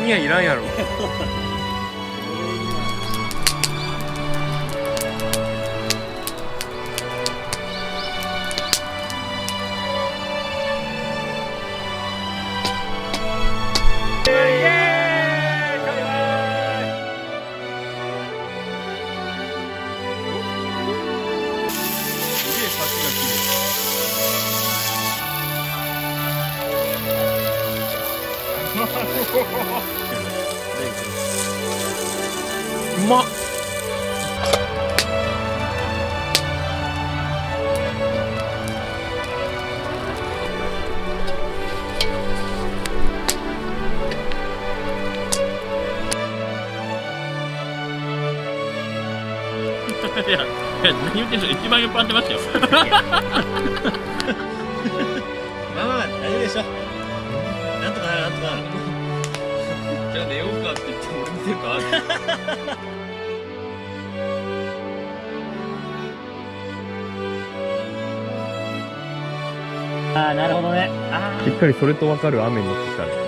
にはいらんやろ。うまっ。いや、何言ってんすか、一番酔っ払ってますよ。まあまあ大丈夫でしょ。なんとかなるなんとかなる。じゃあ寝ようかって言って俺見てるか。ああなるほどね。しっかりそれと分かる雨になってきたね。